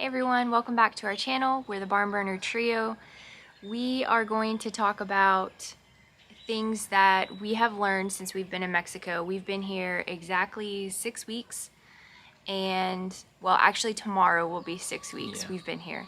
Hey everyone, welcome back to our channel. We're the Barn Burner Trio. We are going to talk about things that we have learned since we've been in Mexico. We've been here exactly 6 weeks, and well, actually tomorrow will be 6 weeks we've been here.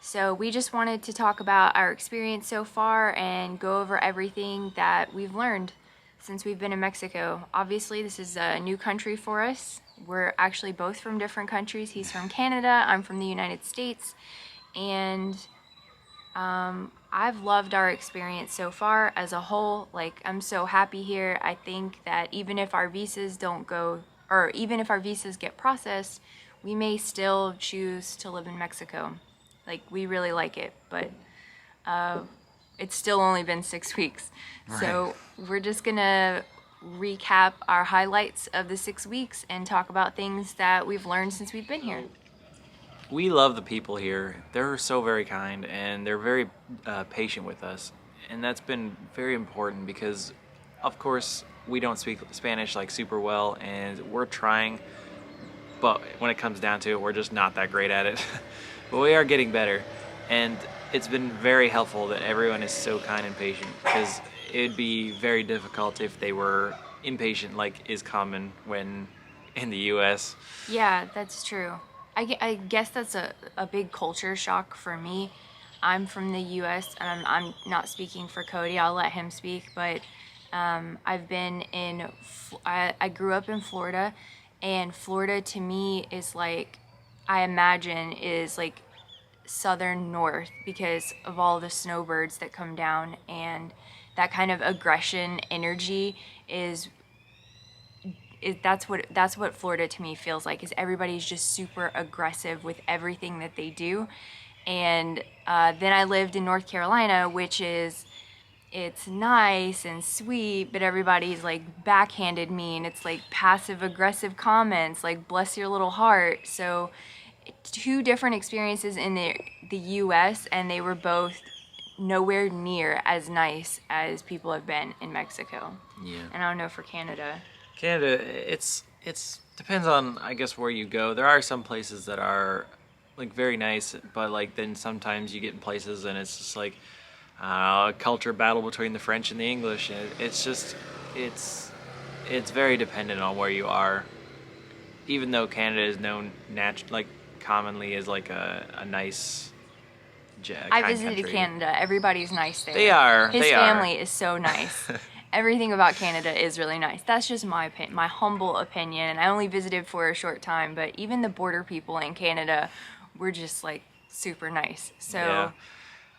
So we just wanted to talk about our experience so far and go over everything that we've learned since we've been in Mexico. Obviously, this is a new country for us. We're actually both from different countries. He's from Canada, I'm from the United States, and I've loved our experience so far as a whole. Like, I'm so happy here. I think that even if our visas don't go, or even if our visas get processed, we may still choose to live in Mexico. Like, we really like it, but it's still only been 6 weeks. Right. So we're just gonna recap our highlights of the 6 weeks and talk about things that we've learned since we've been here. We love the people here. They're so very kind and they're very patient with us. And that's been very important because, of course, we don't speak Spanish like super well and we're trying, but when it comes down to it, we're just not that great at it. But we are getting better. And it's been very helpful that everyone is so kind and patient, because it'd be very difficult if they were impatient, like is common when in the US. Yeah, that's true. I guess that's a big culture shock for me. I'm from the US and I'm not speaking for Cody, I'll let him speak, but I've been in, I grew up in Florida, and Florida to me is like, I imagine is like southern north because of all the snowbirds that come down, and that kind of aggression energy that's what Florida to me feels like. Is everybody's just super aggressive with everything that they do. And then I lived in North Carolina, which is, it's nice and sweet, but everybody's like backhanded mean. It's like passive aggressive comments like bless your little heart. So two different experiences in the US, and they were both nowhere near as nice as people have been in Mexico. Yeah. And I don't know for Canada. Canada, it's depends on, I guess, where you go. There are some places that are like very nice, but like then sometimes you get in places and it's just like a culture battle between the French and the English. And it's just it's very dependent on where you are. Even though Canada is known commonly as like a nice, I kind visited country. Canada. Everybody's nice there. They are. His family is so nice. Everything about Canada is really nice. That's just my humble opinion. And I only visited for a short time, but even the border people in Canada were just like super nice. So yeah,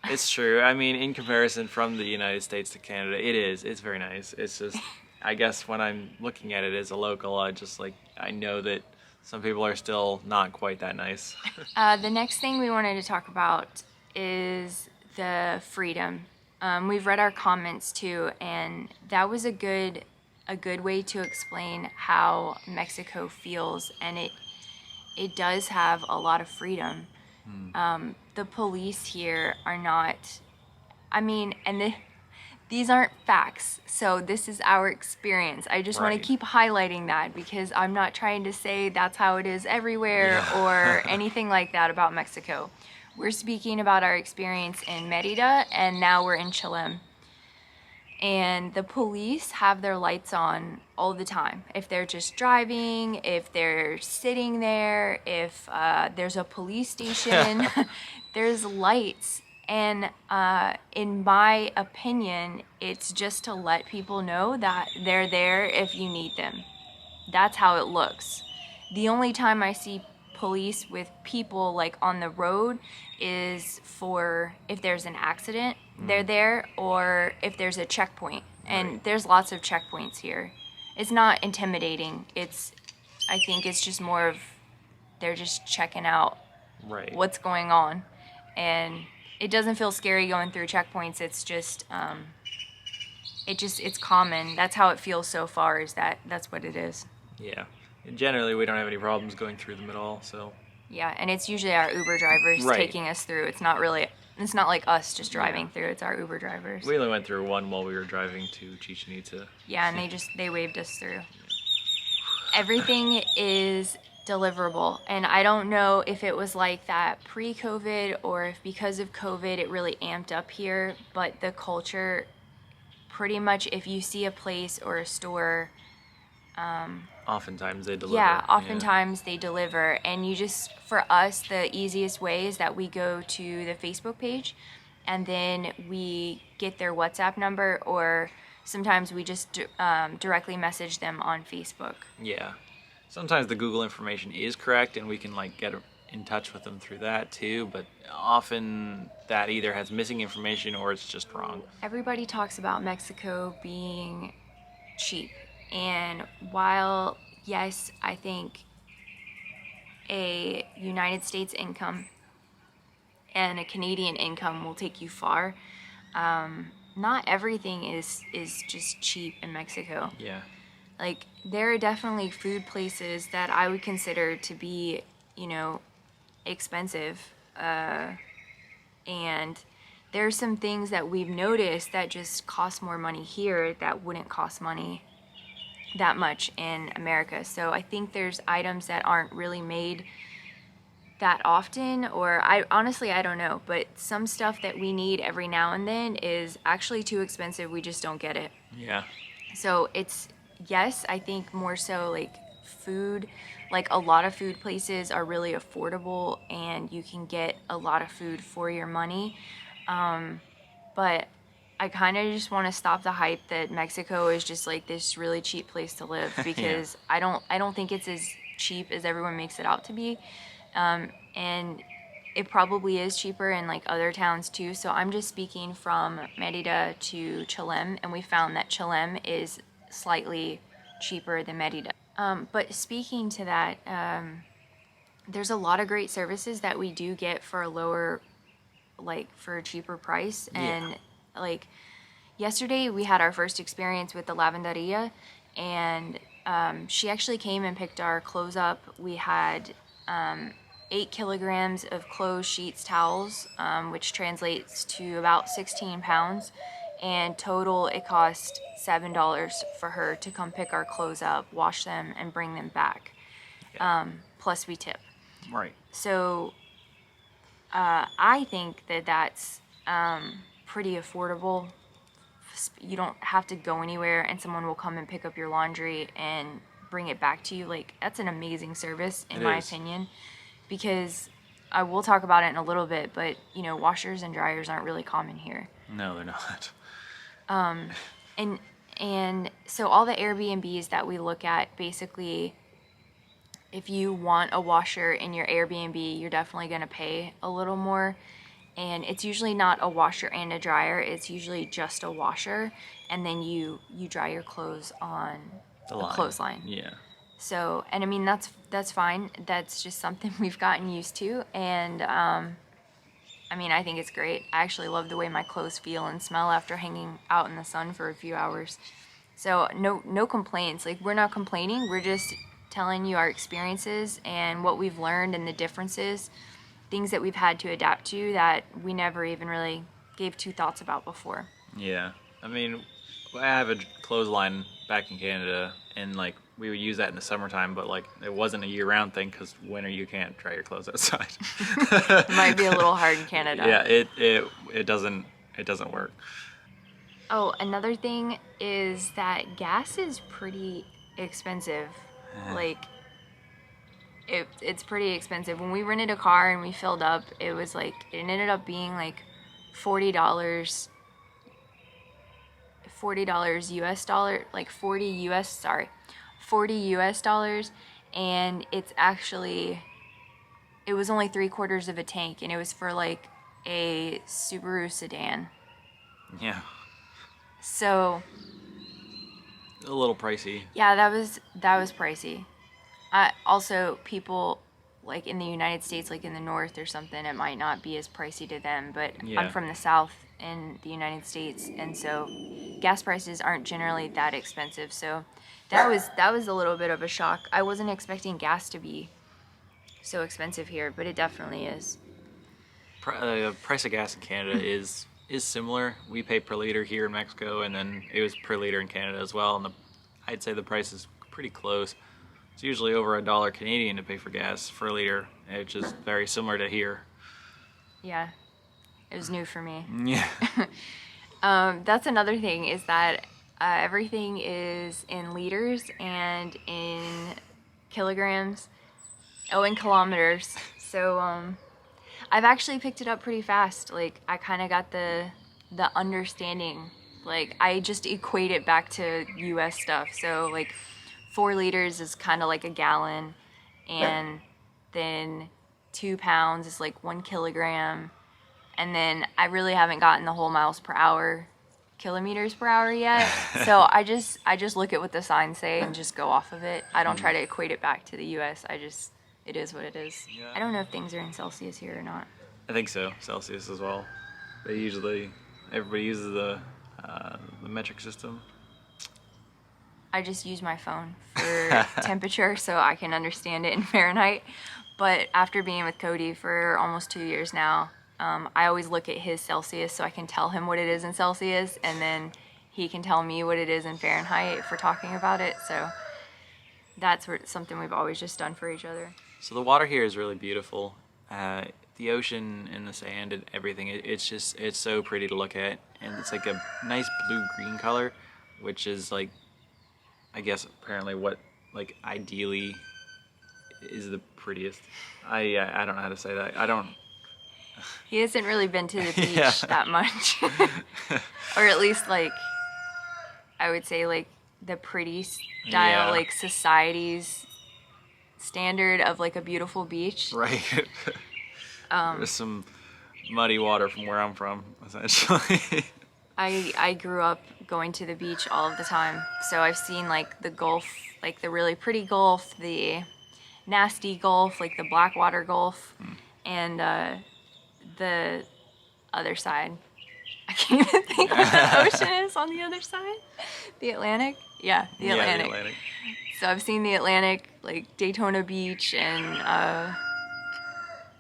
it's true. I mean, in comparison from the United States to Canada, it's very nice. It's just, I guess when I'm looking at it as a local, I know that some people are still not quite that nice. The next thing we wanted to talk about is the freedom. We've read our comments too, and that was a good way to explain how Mexico feels, and it does have a lot of freedom. The police here are not, I mean, and these aren't facts, so this is our experience. I just want to keep highlighting that because I'm not trying to say that's how it is everywhere or anything like that about Mexico. We're speaking about our experience in Mérida, and now we're in Chile. And the police have their lights on all the time. If they're just driving, if they're sitting there, if there's a police station, there's lights. And in my opinion, it's just to let people know that they're there if you need them. That's how it looks. The only time I see police with people like on the road is for if there's an accident, they're there, or if there's a checkpoint. And there's lots of checkpoints here. It's not intimidating. I think it's just more of they're just checking out what's going on. And it doesn't feel scary going through checkpoints. It's just it's common. That's how it feels so far, is that's what it is. Yeah. Generally, we don't have any problems going through them at all, so. Yeah, and it's usually our Uber drivers taking us through. It's not like us just driving through. It's our Uber drivers. We only went through one while we were driving to Chichen Itza. Yeah, and they waved us through. Everything is deliverable. And I don't know if it was like that pre-COVID or if because of COVID it really amped up here, but the culture, pretty much if you see a place or a store, Oftentimes they deliver. yeah, oftentimes they deliver. And you just, for us, the easiest way is that we go to the Facebook page and then we get their WhatsApp number, or sometimes we just directly message them on Facebook. Yeah. Sometimes the Google information is correct and we can like get in touch with them through that too, but often that either has missing information or it's just wrong. Everybody talks about Mexico being cheap. And while, yes, I think a United States income and a Canadian income will take you far, not everything is just cheap in Mexico. Yeah. Like, there are definitely food places that I would consider to be, expensive. And there's some things that we've noticed that just cost more money here that wouldn't cost money that much in America. So I think there's items that aren't really made that often, or I don't know, but some stuff that we need every now and then is actually too expensive. We just don't get it. Yeah. So it's, yes, I think more so like food, like a lot of food places are really affordable and you can get a lot of food for your money. But I kind of just want to stop the hype that Mexico is just like this really cheap place to live, because I don't think it's as cheap as everyone makes it out to be. And it probably is cheaper in like other towns too. So I'm just speaking from Merida to Cholem, and we found that Cholem is slightly cheaper than Merida. But speaking to that, there's a lot of great services that we do get for a lower, like for a cheaper price. And like yesterday we had our first experience with the lavanderia, and she actually came and picked our clothes up. We had 8 kilograms of clothes, sheets, towels, which translates to about 16 pounds. And total, it cost $7 for her to come pick our clothes up, wash them, and bring them back. Plus we tip. Right. So I think that that's pretty affordable. You don't have to go anywhere, and someone will come and pick up your laundry and bring it back to you. Like, that's an amazing service, in my opinion, because I will talk about it in a little bit, but washers and dryers aren't really common here. No, they're not. And so all the Airbnbs that we look at, basically, if you want a washer in your Airbnb, you're definitely going to pay a little more. And it's usually not a washer and a dryer. It's usually just a washer, and then you dry your clothes on a clothesline. Yeah. So, and I mean, that's fine. That's just something we've gotten used to. And I mean, I think it's great. I actually love the way my clothes feel and smell after hanging out in the sun for a few hours. So no complaints. Like, we're not complaining. We're just telling you our experiences and what we've learned and the differences, things that we've had to adapt to that we never even really gave two thoughts about before. Yeah. I mean, I have a clothesline back in Canada, and like we would use that in the summertime, but like it wasn't a year-round thing because winter you can't dry your clothes outside. It might be a little hard in Canada. Yeah, it doesn't work. Oh, another thing is that gas is pretty expensive. Like, it's pretty expensive. When we rented a car and we filled up, it was like, it ended up being like $40 US dollar, like 40 US dollars, and it was only 3/4 of a tank, and it was for like a Subaru sedan. Yeah. So a little pricey. Yeah, that was pricey. Also, people like in the United States, like in the north or something, it might not be as pricey to them, but I'm from the south in the United States, and so gas prices aren't generally that expensive. So that was a little bit of a shock. I wasn't expecting gas to be so expensive here, but it definitely is. Price of gas in Canada is similar. We pay per liter here in Mexico, and then it was per liter in Canada as well, and I'd say the price is pretty close. It's usually over $1 Canadian to pay for gas for a liter, which is very similar to here. Yeah, it was new for me. Yeah. That's another thing is that everything is in liters and in kilograms. Oh, in kilometers. So I've actually picked it up pretty fast. Like I kind of got the understanding. Like I just equate it back to US stuff. So like 4 liters is kind of like a gallon, and then 2 pounds is like 1 kilogram. And then I really haven't gotten the whole miles per hour, kilometers per hour yet. So I just look at what the signs say and just go off of it. I don't try to equate it back to the US. It is what it is. Yeah. I don't know if things are in Celsius here or not. I think so, Celsius as well. Everybody uses the metric system. I just use my phone for temperature so I can understand it in Fahrenheit. But after being with Cody for almost 2 years now, I always look at his Celsius so I can tell him what it is in Celsius, and then he can tell me what it is in Fahrenheit if we're talking about it. So that's something we've always just done for each other. So the water here is really beautiful. The ocean and the sand and everything, it's so pretty to look at. And it's like a nice blue-green color, which is like, I guess apparently what like ideally is the prettiest. I don't know how to say that. He hasn't really been to the beach Yeah. that much. Or at least like, I would say like the pretty style, Yeah. like society's standard of like a beautiful beach. Right. There's some muddy water from where I'm from, essentially. I grew up going to the beach all of the time. So I've seen like the Gulf, like the really pretty Gulf, the nasty Gulf, like the Blackwater Gulf, and the other side. I can't even think what the ocean is on the other side. The Atlantic? Yeah, the Yeah, Atlantic. the Atlantic. So I've seen the Atlantic, like Daytona Beach and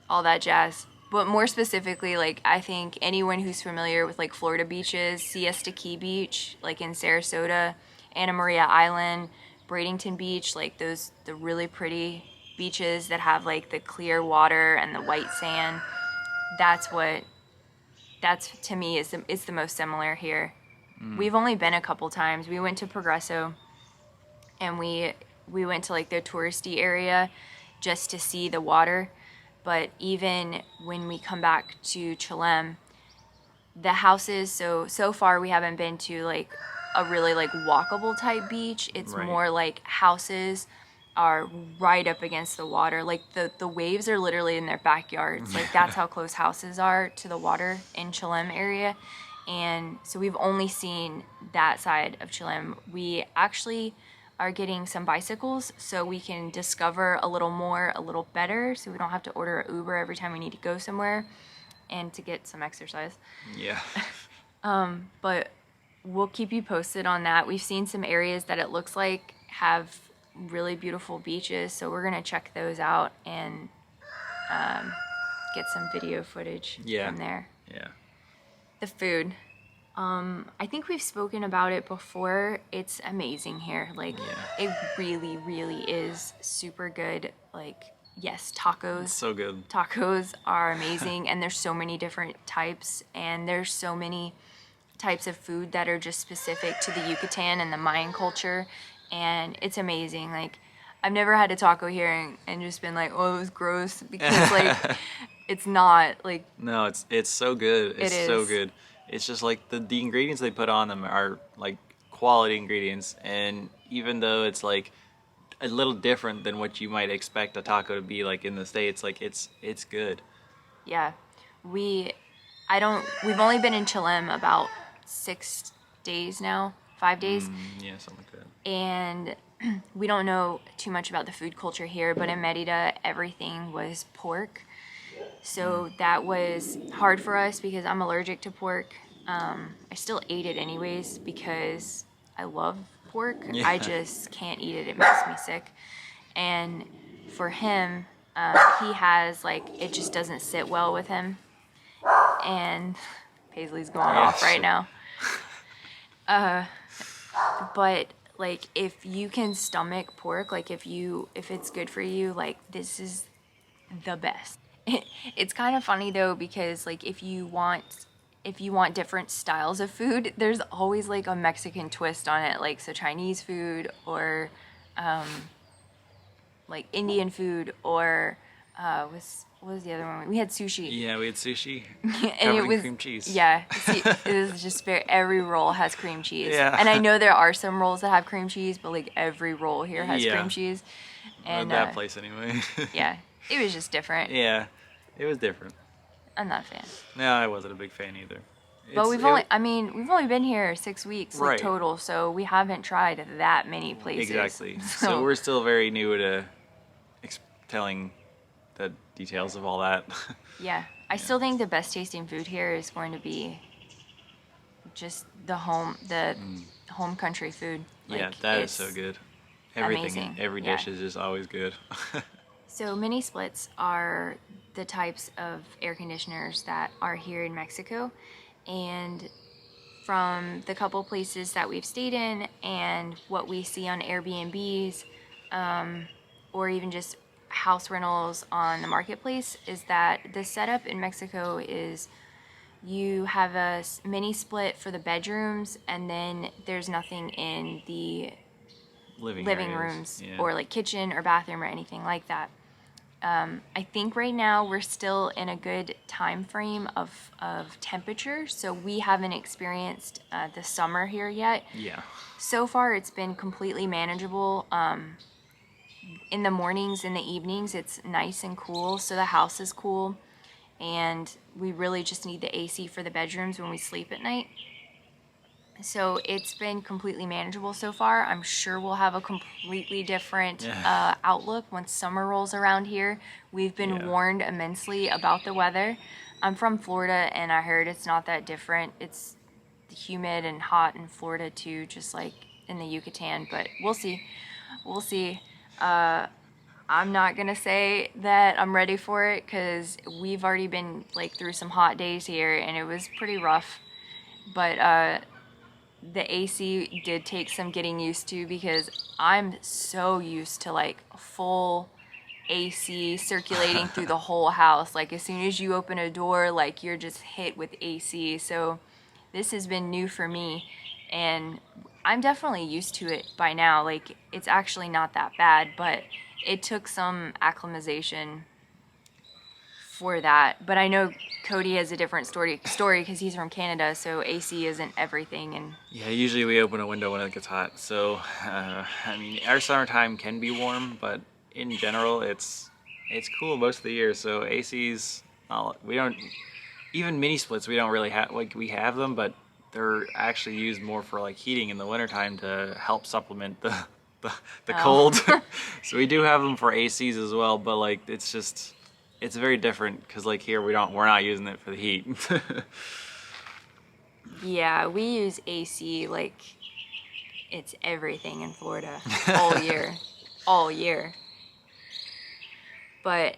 all that jazz. But more specifically, like I think anyone who's familiar with like Florida beaches, Siesta Key Beach, like in Sarasota, Anna Maria Island, Bradenton Beach, like the really pretty beaches that have like the clear water and the white sand. That's to me is the most similar here. We've only been a couple times. We went to Progresso, and we went to like the touristy area just to see the water. But even when we come back to Chilem, the houses, so far we haven't been to like a really like walkable type beach. It's Right. more like houses are right up against the water. Like the waves are literally in their backyards. Like that's how close houses are to the water in Chilem area. And so we've only seen that side of Chilem. We actually are getting some bicycles so we can discover a little more, a little better, so we don't have to order an Uber every time we need to go somewhere, and to get some exercise. Yeah. But we'll keep you posted on that. We've seen some areas that it looks like have really beautiful beaches, so we're gonna check those out and get some video footage Yeah. from there. Yeah. The food. I think we've spoken about it before. It's amazing here. Like, Yeah. it really, really is super good. Like, yes, tacos. It's so good. Tacos are amazing, and there's so many different types, and there's so many types of food that are just specific to the Yucatan and the Mayan culture, and it's amazing. Like, I've never had a taco here and just been like, oh, it was gross, because like it's not like. No, it's so good. It's It so is. good. It's just like the ingredients they put on them are like quality ingredients, and even though it's like a little different than what you might expect a taco to be like in the States, like it's good. Yeah, we've only been in Chilem about 6 days now, 5 days, Yeah, something like that. and we don't know too much about the food culture here, but in Merida, everything was pork. So that was hard for us because I'm allergic to pork. I still ate it anyways because I love pork. Yeah. I just can't eat it. It makes me sick. And for him, he has like, it just doesn't sit well with him. And Paisley's going off right now. But like if you can stomach pork, like if it's good for you, like this is the best. It's kind of funny though because like if you want different styles of food, there's always like a Mexican twist on it, like so Chinese food or like Indian food or what was the other one? We had sushi. Yeah, we had sushi And covered it in was cream cheese. yeah, see, it was just every roll has cream cheese. Yeah. And I know there are some rolls that have cream cheese, but like every roll here has Yeah. cream cheese. And that place anyway. yeah, it was just different. Yeah, it was different. I'm not a fan. No, I wasn't a big fan either. But we've only been here 6 weeks like, Right. total, so we haven't tried that many places. Exactly. So we're still very new to telling the details of all that. Yeah, I still think the best tasting food here is going to be just the home country food. Yeah, Like, that is it's so good. Everything, amazing. every Yeah. dish is just always good. So mini splits are the types of air conditioners that are here in Mexico, and from the couple places that we've stayed in and what we see on Airbnbs, or even just house rentals on the marketplace, is that the setup in Mexico is you have a mini split for the bedrooms, and then there's nothing in the living areas. rooms Yeah. or like kitchen or bathroom or anything like that. I think right now we're still in a good time frame of temperature, so we haven't experienced the summer here yet. Yeah. So far it's been completely manageable. In the mornings and the evenings it's nice and cool, so the house is cool, and we really just need the AC for the bedrooms when we sleep at night. So it's been completely manageable so far. I'm sure we'll have a completely different outlook once summer rolls around here. We've been warned immensely about the weather. I'm from Florida, and I heard it's not that different. It's humid and hot in Florida too, just like in the Yucatan, but we'll see. We'll see. I'm not gonna say that I'm ready for it because we've already been like through some hot days here, and it was pretty rough. But the AC did take some getting used to because I'm so used to like full AC circulating through the whole house. Like as soon as you open a door, like you're just hit with AC. So this has been new for me, and I'm definitely used to it by now. Like it's actually not that bad, but it took some acclimatization for that. But I know Cody has a different story because he's from Canada, so AC isn't everything. And Yeah, usually we open a window when it gets hot. So, I mean, our summertime can be warm, but in general, it's cool most of the year. So AC's, we don't, even mini splits, we don't really have, like we have them, but they're actually used more for like heating in the wintertime to help supplement the cold. So we do have them for ACs as well, but like it's very different because like here we're not using it for the heat. yeah, we use AC like it's everything in Florida all year, all year. But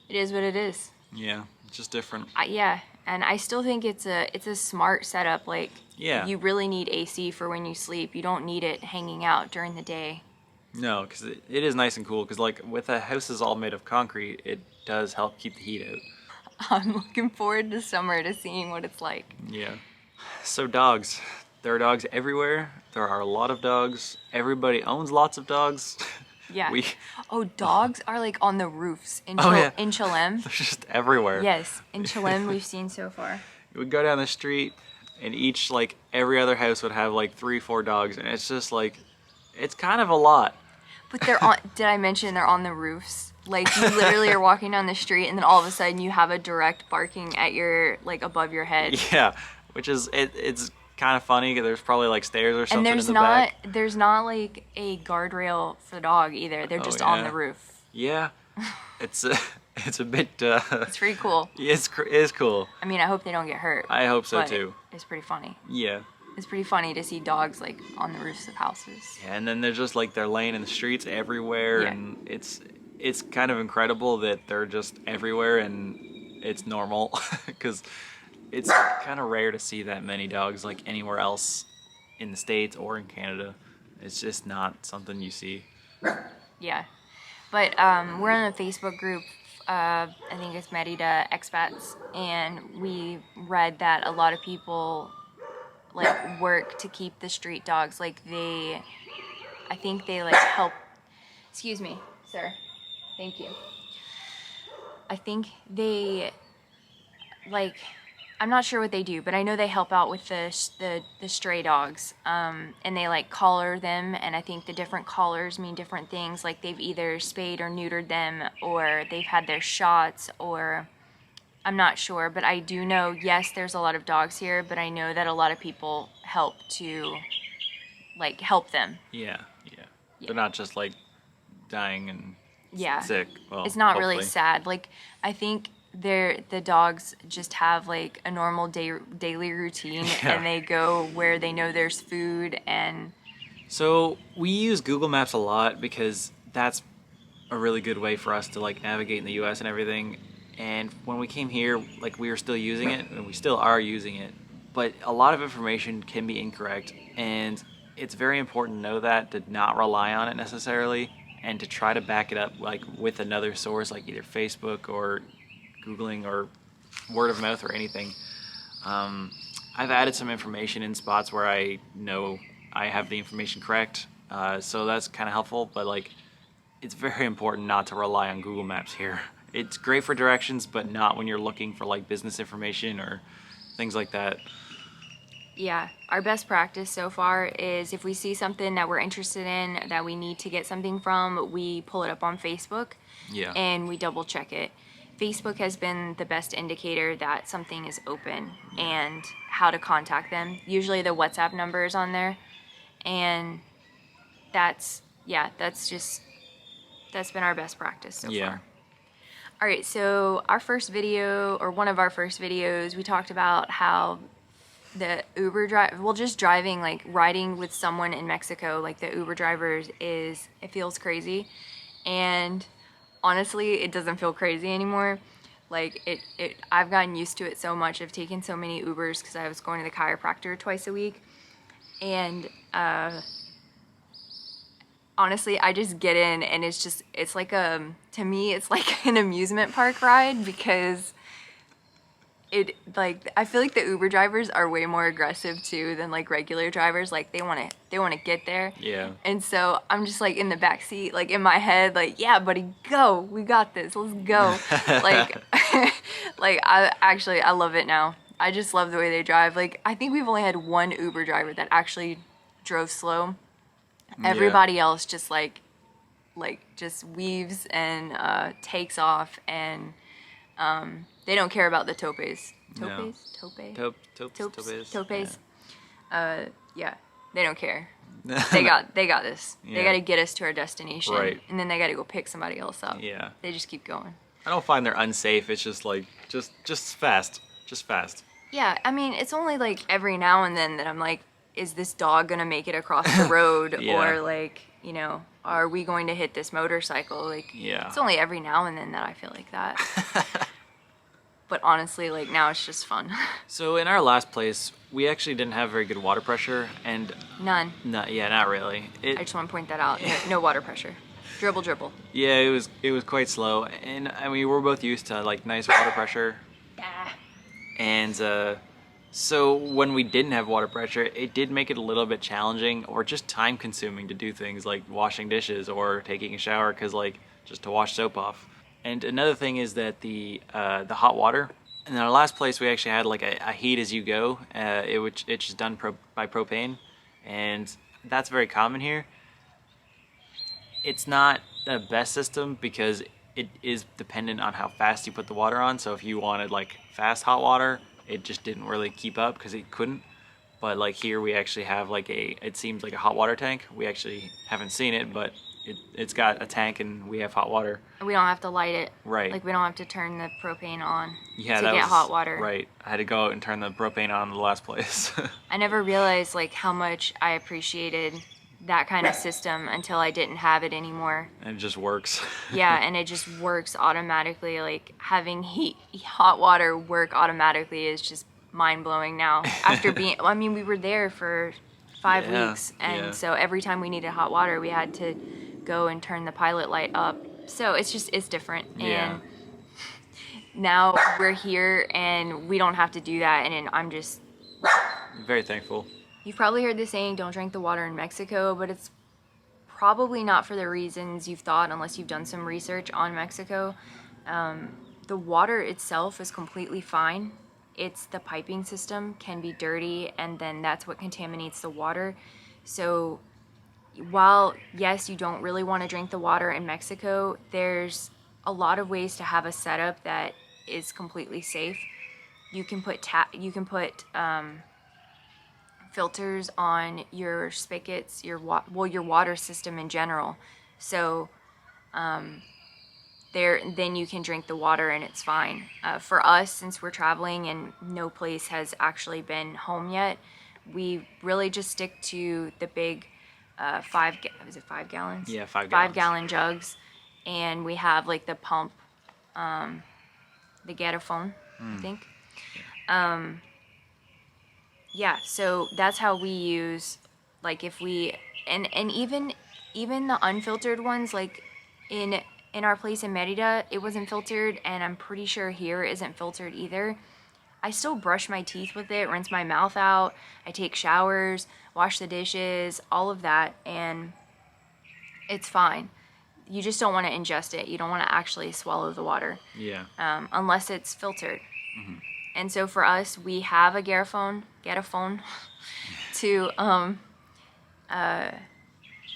it is what it is. Yeah, it's just different. Yeah, and I still think it's a smart setup. Like Yeah. you really need AC for when you sleep. You don't need it hanging out during the day. No, because it is nice and cool. Because like with the houses all made of concrete, it does help keep the heat out. I'm looking forward to summer to seeing what it's like. Yeah. So dogs. There are dogs everywhere. There are a lot of dogs. Everybody owns lots of dogs. Yeah. Dogs are like on the roofs in in Chilem. They're just everywhere. Yes, in Chilem we've seen so far. You would go down the street, and each like every other house would have like 3-4 dogs, and it's just like it's kind of a lot. But they're on. Did I mention they're on the roofs? Like you literally are walking down the street, and then all of a sudden you have a direct barking at your like above your head. Yeah, which is it's kind of funny. There's probably like stairs or something And in the back. there's not like a guardrail for the dog either. They're just on the roof. Yeah, it's a bit. It's pretty cool. It is cool. I mean, I hope they don't get hurt. I hope so but too. It's pretty funny. Yeah. It's pretty funny to see dogs like on the roofs of houses. Yeah, and then they're just like they're laying in the streets everywhere, and it's kind of incredible that they're just everywhere and it's normal because it's kind of rare to see that many dogs like anywhere else in the States or in Canada. It's just not something you see. Yeah. But we're in a Facebook group, I think it's Merida Expats, and we read that a lot of people like work to keep the street dogs. Like I think they like help. Excuse me, sir. Thank you. I think they like, I'm not sure what they do, but I know they help out with the stray dogs, and they like collar them, and I think the different collars mean different things. Like they've either spayed or neutered them, or they've had their shots, or I'm not sure. But I do know, yes, there's a lot of dogs here, but I know that a lot of people help to like help them. Yeah. They're not just like dying and Yeah. sick. Well, It's not hopefully. really sad. Like I think the dogs just have like a normal daily routine, Yeah. and they go where they know there's food. And So we use Google Maps a lot because that's a really good way for us to like navigate in the US and everything. And when we came here, like we were still using it, and we still are using it, but a lot of information can be incorrect, and it's very important to know that, to not rely on it necessarily, and to try to back it up like with another source, like either Facebook or Googling or word of mouth or anything. I've added some information in spots where I know I have the information correct, so that's kind of helpful, but like it's very important not to rely on Google Maps here. It's great for directions, but not when you're looking for like business information or things like that. yeah, our best practice so far is if we see something that we're interested in, that we need to get something from, we pull it up on Facebook. Yeah. And we double check it. Facebook has been the best indicator that something is open and how to contact them. Usually the WhatsApp number is on there, and that's been our best practice so Yeah. far. All right, so our first video, or one of our first videos, we talked about how the Uber just driving, like riding with someone in Mexico, like the Uber drivers, it feels crazy. And honestly, it doesn't feel crazy anymore. Like I've gotten used to it so much. I've taken so many Ubers because I was going to the chiropractor twice a week. And honestly, I just get in, and it's like to me, it's like an amusement park ride, because I feel like the Uber drivers are way more aggressive too than like regular drivers. Like they want to get there. Yeah. And so I'm just like in the back seat, like in my head, like, yeah, buddy, go. We got this. Let's go. Like like I love it now. I just love the way they drive. Like I think we've only had one Uber driver that actually drove slow. Everybody else just like just weaves and takes off, and they don't care about the topes. No. Topes. Yeah, they don't care. They got this. Yeah. They got to get us to our destination, Right. and then they got to go pick somebody else up. Yeah. They just keep going. I don't find they're unsafe. It's just like just fast. Just fast. Yeah, I mean, it's only like every now and then that I'm like, is this dog gonna make it across the road? Yeah. Or like, are we going to hit this motorcycle? Like, Yeah. it's only every now and then that I feel like that. But honestly, like now it's just fun. So in our last place, we actually didn't have very good water pressure, and None. not really. I just want to point that out. No water pressure. Dribble. Yeah, it was quite slow, and I mean we're both used to like nice water pressure, and so when we didn't have water pressure, it did make it a little bit challenging or just time consuming to do things like washing dishes or taking a shower, because like just to wash soap off. And another thing is that the hot water. In our last place, we actually had like a heat as you go. It's just done by propane, and that's very common here. It's not the best system because it is dependent on how fast you put the water on. So if you wanted like fast hot water, it just didn't really keep up because it couldn't. But like here, we actually have like it seems like a hot water tank. We actually haven't seen it, but it's got a tank and we have hot water. We don't have to light it. Right. Like we don't have to turn the propane on to that get was, hot water. Right. I had to go out and turn the propane on in the last place. I never realized like how much I appreciated that kind of system until I didn't have it anymore. And it just works. Yeah, and it just works automatically. Like having hot water work automatically is just mind blowing now. After being, I mean, we were there for 5 Yeah, weeks. And yeah. so every time we needed hot water, we had to go and turn the pilot light up. So it's different. Yeah. And now we're here and we don't have to do that. And I'm just, Very thankful. you've probably heard the saying, don't drink the water in Mexico, but it's probably not for the reasons you've thought unless you've done some research on Mexico. The water itself is completely fine. It's the piping system can be dirty, and then that's what contaminates the water. So while, yes, you don't really want to drink the water in Mexico, there's a lot of ways to have a setup that is completely safe. You can put filters on your spigots, your water system in general. So then you can drink the water and it's fine. For us, since we're traveling and no place has actually been home yet, we really just stick to the big is it 5 gallons? Yeah, 5 5 gallons. gallon jugs, and we have like the pump, the Getaphone, I think. Yeah, so that's how we use, like if we, and even the unfiltered ones, like in our place in Merida, it wasn't filtered, and I'm pretty sure here isn't filtered either. I still brush my teeth with it, rinse my mouth out, I take showers, wash the dishes, all of that, and it's fine. You just don't want to ingest it. You don't want to actually swallow the water, Yeah. unless it's filtered. And so for us, we have a Getaphone to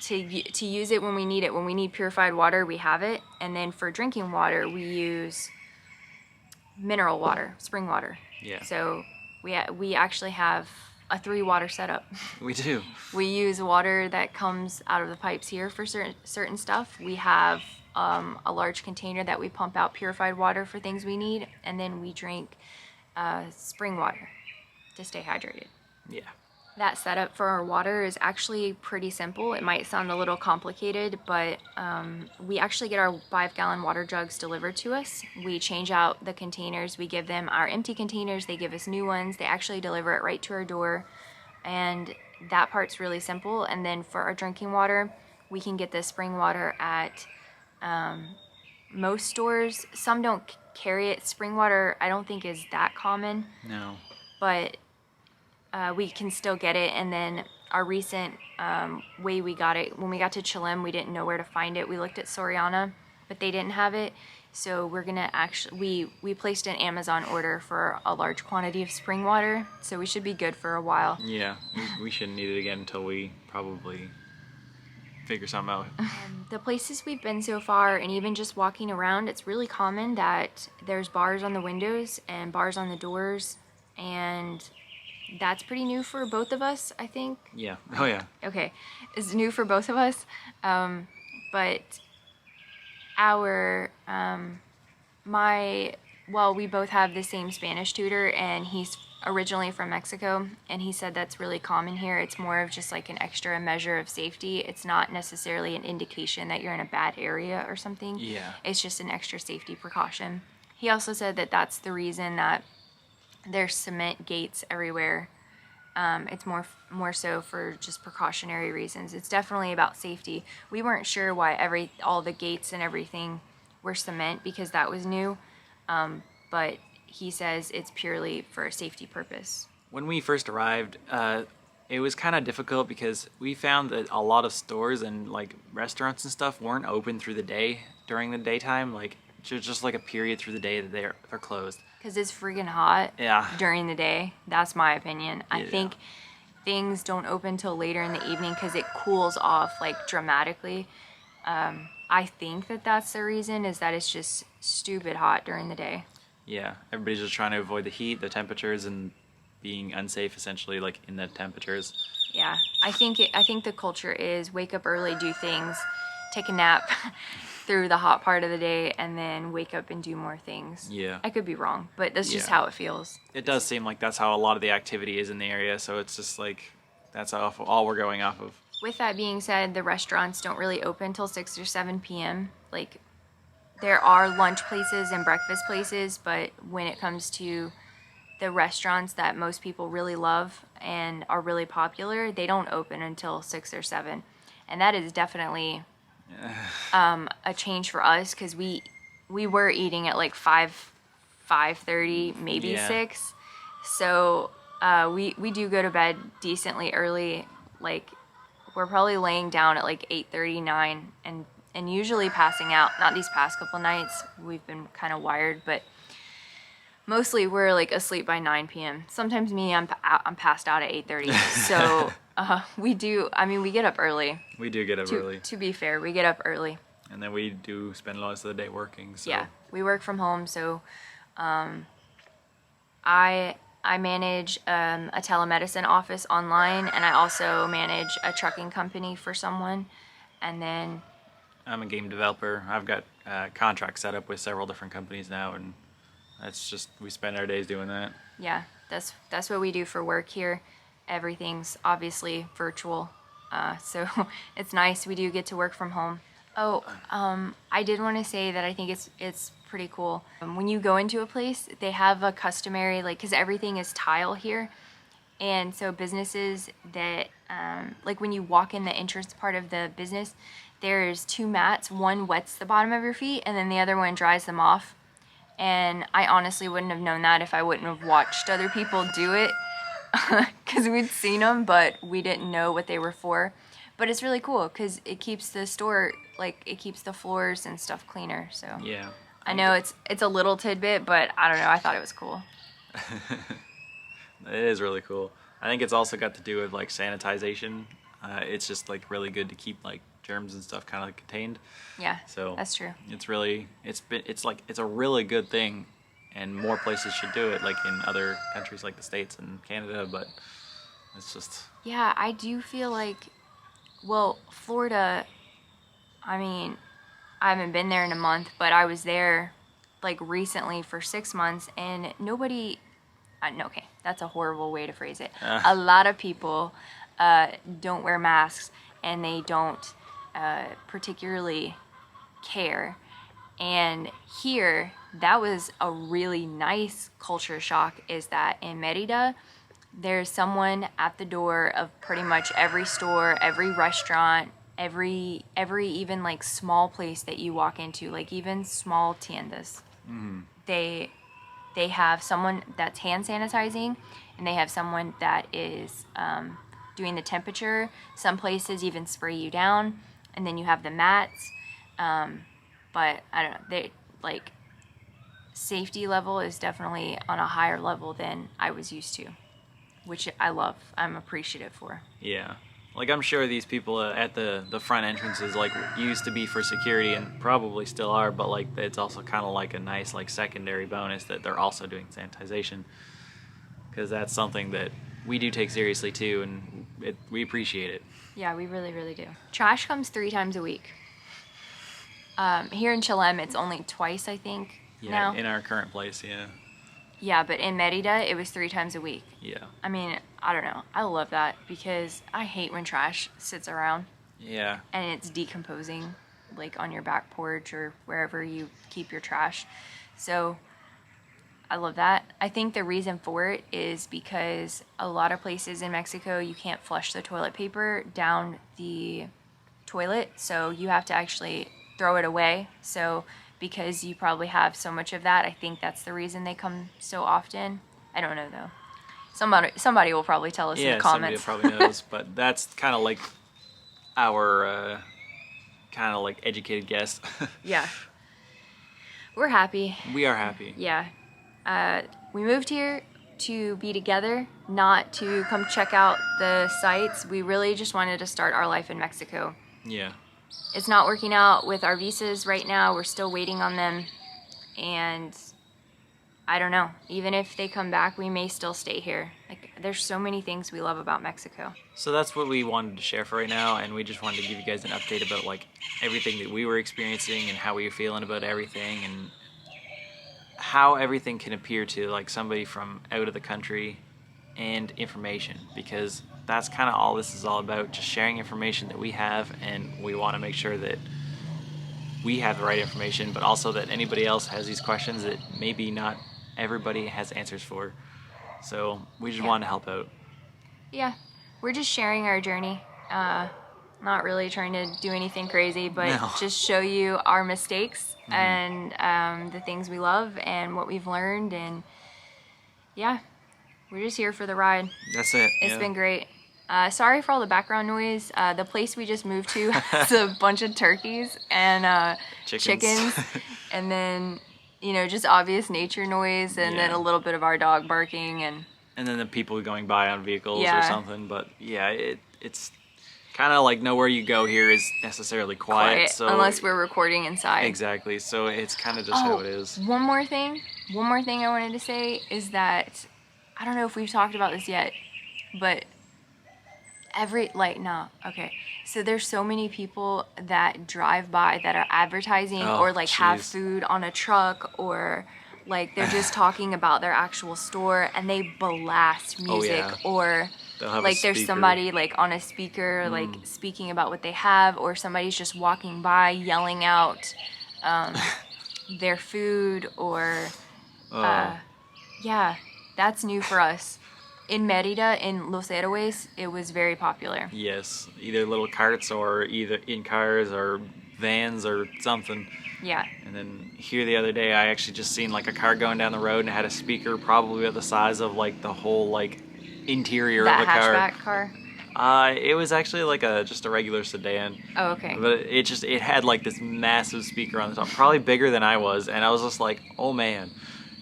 to use it when we need it. When we need purified water, we have it. And then for drinking water, we use mineral water, spring water. Yeah. So we actually have a 3 water setup. We do. We use water that comes out of the pipes here for certain stuff. We have a large container that we pump out purified water for things we need, and then we drink spring water to stay hydrated. Yeah. That setup for our water is actually pretty simple. It might sound a little complicated, but we actually get our 5 gallon water jugs delivered to us. We change out the containers. We give them our empty containers. They give us new ones. They actually deliver it right to our door. And that part's really simple. And then for our drinking water, we can get the spring water at most stores. Some don't carry it. Spring water, I don't think is that common, No. but we can still get it. And then our recent way we got it, when we got to Chilim, we didn't know where to find it. We looked at Soriana, but they didn't have it. So we're gonna actually, we placed an Amazon order for a large quantity of spring water. So we should be good for a while. Yeah. We shouldn't need it again until we probably figure something out. The places we've been so far, and even just walking around, it's really common that there's bars on the windows and bars on the doors, and that's pretty new for both of us, I think. Yeah. Oh, yeah. Okay, it's new for both of us, but our we both have the same Spanish tutor, and he's originally from Mexico, and he said that's really common here. It's more of just like an extra measure of safety. It's not necessarily an indication that you're in a bad area or something. Yeah. It's just an extra safety precaution. He also said that that's the reason that there's cement gates everywhere. It's more so for just precautionary reasons. It's definitely about safety. We weren't sure why all the gates and everything were cement because that was new, but he says it's purely for a safety purpose. When we first arrived, it was kind of difficult because we found that a lot of stores and like restaurants and stuff weren't open through the day during the daytime. Like just like a period through the day that they're closed. Because it's freaking hot Yeah. during the day. That's my opinion. I Yeah. think things don't open till later in the evening because it cools off like dramatically. I think that's the reason, is that it's just stupid hot during the day. Yeah, everybody's just trying to avoid the heat, the temperatures, and being unsafe essentially, like in the temperatures. Yeah, I think the culture is wake up early, do things, take a nap through the hot part of the day, and then wake up and do more things. Yeah. I could be wrong, but that's just Yeah. how it feels. It does seem like that's how a lot of the activity is in the area, so it's just like that's all we're going off of. With that being said, the restaurants don't really open till 6 or 7 p.m. Like, there are lunch places and breakfast places, but when it comes to the restaurants that most people really love and are really popular, they don't open until 6 or 7. And that is definitely a change for us, because we were eating at like 5:30, maybe Yeah. 6. So we do go to bed decently early. Like, we're probably laying down at like 8:39 and usually passing out. Not these past couple nights. We've been kind of wired, but mostly we're like asleep by 9 p.m. Sometimes I'm passed out at 8:30. So we do. I mean, we get up early. We do get up early. To be fair, we get up early. And then we do spend most of the day working. So. Yeah, we work from home. So I manage a telemedicine office online, and I also manage a trucking company for someone. And then I'm a game developer. I've got contracts set up with several different companies now, and that's just, we spend our days doing that. yeah, that's what we do for work here. Everything's obviously virtual, so it's nice. We do get to work from home. Oh, I did want to say that I think it's pretty cool. When you go into a place, they have a customary, like, because everything is tile here, and so businesses that, like, when you walk in the entrance part of the business, there's 2 mats. One wets the bottom of your feet, and then the other one dries them off. And I honestly wouldn't have known that if I wouldn't have watched other people do it, because we'd seen them, but we didn't know what they were for. But it's really cool because it keeps the store, like, it keeps the floors and stuff cleaner. So Yeah. I know it's a little tidbit, but I don't know. I thought it was cool. It is really cool. I think it's also got to do with like sanitization. It's just like really good to keep like germs and stuff kind of like contained. Yeah, So that's true. it's really, it's a really good thing, and more places should do it, like in other countries like the States and Canada. But it's just, Yeah, I do feel like, well, Florida, I mean, I haven't been there in a month, but I was there like recently for 6 months, and nobody, no, okay, that's a horrible way to phrase it. A lot of people don't wear masks, and they don't particularly care. And here, that was a really nice culture shock, is that in Merida, there's someone at the door of pretty much every store, every restaurant, every even like small place that you walk into, like even small tiendas. mm-hmm. They have someone that's hand sanitizing, and they have someone that is doing the temperature. Some places even spray you down, and then you have the mats. But I don't know, they, like, safety level is definitely on a higher level than I was used to, which I love. I'm appreciative for. Yeah. Like, I'm sure these people at the front entrances, like, used to be for security and probably still are, but, like, it's also kind of like a nice, like, secondary bonus that they're also doing sanitization, because that's something that we do take seriously, too, and we appreciate it. Yeah, we really, really do. Trash comes 3 times a week. Here in Chilem, it's only twice, I think, Yeah, now. in our current place, yeah. Yeah, but in Merida, it was 3 times a week. Yeah. I mean, I don't know. I love that, because I hate when trash sits around Yeah. and it's decomposing, like on your back porch or wherever you keep your trash. So I love that. I think the reason for it is because a lot of places in Mexico, you can't flush the toilet paper down the toilet, so you have to actually throw it away. So because you probably have so much of that, I think that's the reason they come so often. I don't know, though. Somebody will probably tell us in the comments. Somebody probably knows, but that's kind of like our kind of like educated guess. Yeah. We're happy. We are happy. Yeah. We moved here to be together, not to come check out the sites. We really just wanted to start our life in Mexico. Yeah. It's not working out with our visas right now. We're still waiting on them. And I don't know. Even if they come back, we may still stay here. Like, there's so many things we love about Mexico. So that's what we wanted to share for right now, and we just wanted to give you guys an update about like everything that we were experiencing and how we were feeling about everything, and how everything can appear to like somebody from out of the country, and information, because that's kind of all this is all about, just sharing information that we have, and we want to make sure that we have the right information, but also that anybody else has these questions that maybe not everybody has answers for. So we just Yeah. wanted to help out. Yeah, we're just sharing our journey. Not really trying to do anything crazy, but No. just show you our mistakes and the things we love and what we've learned. And yeah, we're just here for the ride. That's it. It's Yeah. been great. Sorry for all the background noise. The place we just moved to has a bunch of turkeys and chickens, and then just obvious nature noise, and then Yeah. a little bit of our dog barking and. And then the people going by on vehicles or Yeah. something. But yeah, it's kind of like nowhere you go here is necessarily quiet. So unless we're recording inside. exactly. So it's kind of just how it is. One more thing I wanted to say is that I don't know if we've talked about this yet, but okay. So there's so many people that drive by that are advertising Oh, or like have jeez. food on a truck, or like they're just talking about their actual store and they blast music, yeah. or They'll have a like there's speaker. somebody like on a speaker like speaking about what they have, or somebody's just walking by yelling out their food, or Oh. yeah, that's new for us. In Merida, in Los Héroes, it was very popular. Yes, either little carts or either in cars or vans or something. Yeah. And then here the other day, I actually just seen like a car going down the road and it had a speaker probably about the size of like the whole like interior That of the hatchback car? It was actually like just a regular sedan. Oh, okay. But it had like this massive speaker on the top, probably bigger than I was, and I was just like, oh man.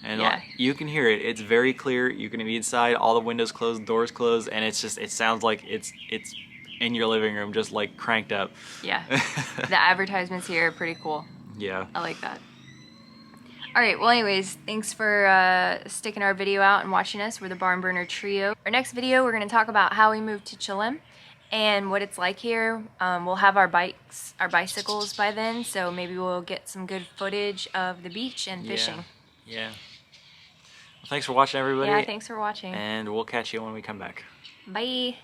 And Yeah. like, you can hear it. It's very clear. You can be inside, all the windows closed, doors closed, and it sounds like it's in your living room, just like cranked up. Yeah. The advertisements here are pretty cool. Yeah. I like that. All right, well anyways, thanks for sticking our video out and watching us. We're the Barn Burner Trio. Our next video, we're gonna talk about how we moved to Chilem and what it's like here. We'll have our bicycles by then, so maybe we'll get some good footage of the beach and fishing. Yeah. Well, thanks for watching, everybody. Yeah, thanks for watching. And we'll catch you when we come back. Bye.